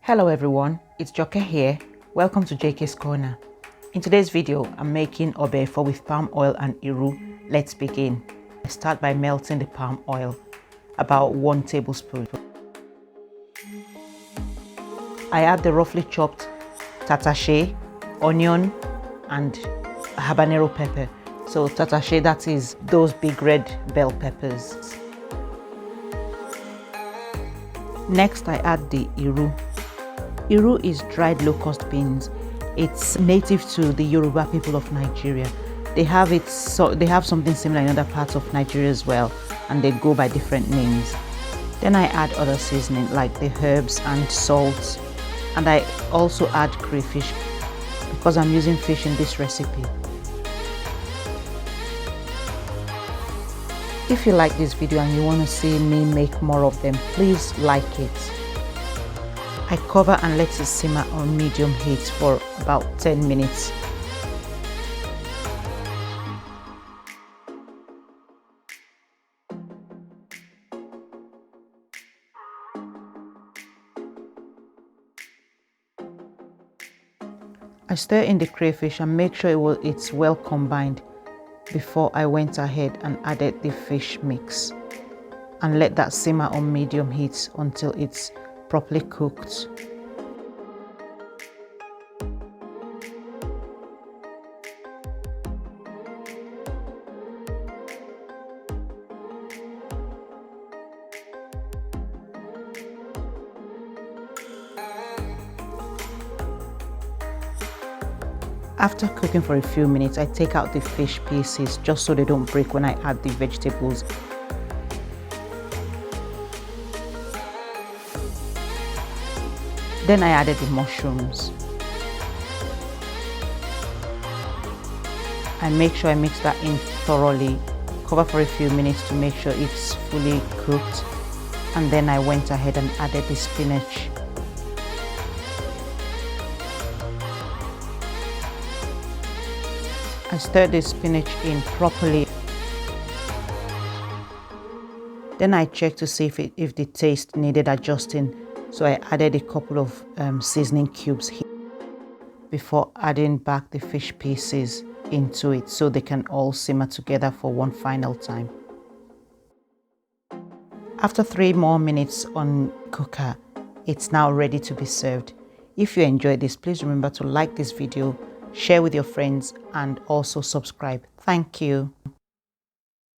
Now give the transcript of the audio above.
Hello everyone, it's Joke here. Welcome to JK's Corner. In today's video, I'm making obe with palm oil and iru. Let's begin. I start by melting the palm oil, about 1 tablespoon. I add the roughly chopped tatashe, onion, and habanero pepper. So tatashe, that is those big red bell peppers. Next, I add the iru. Iru is dried locust beans. It's native to the Yoruba people of Nigeria. They have something similar in other parts of Nigeria as well, and they go by different names. Then I add other seasoning like the herbs and salt, and I also add crayfish because I'm using fish in this recipe. If you like this video and you want to see me make more of them, please like it. I cover and let it simmer on medium heat for about 10 minutes. I stir in the crayfish and make sure it's well combined before I went ahead and added the fish mix, and let that simmer on medium heat until it's properly cooked. After cooking for a few minutes, I take out the fish pieces just so they don't break when I add the vegetables. Then I added the mushrooms. I make sure I mix that in thoroughly, cover for a few minutes to make sure it's fully cooked, and then I went ahead and added the spinach. I stirred the spinach in properly. Then I checked to see if the taste needed adjusting, so I added a couple of seasoning cubes here before adding back the fish pieces into it so they can all simmer together for one final time. After 3 more minutes on cooker, it's now ready to be served. If you enjoyed this, please remember to like this video, share with your friends, and also subscribe. Thank you.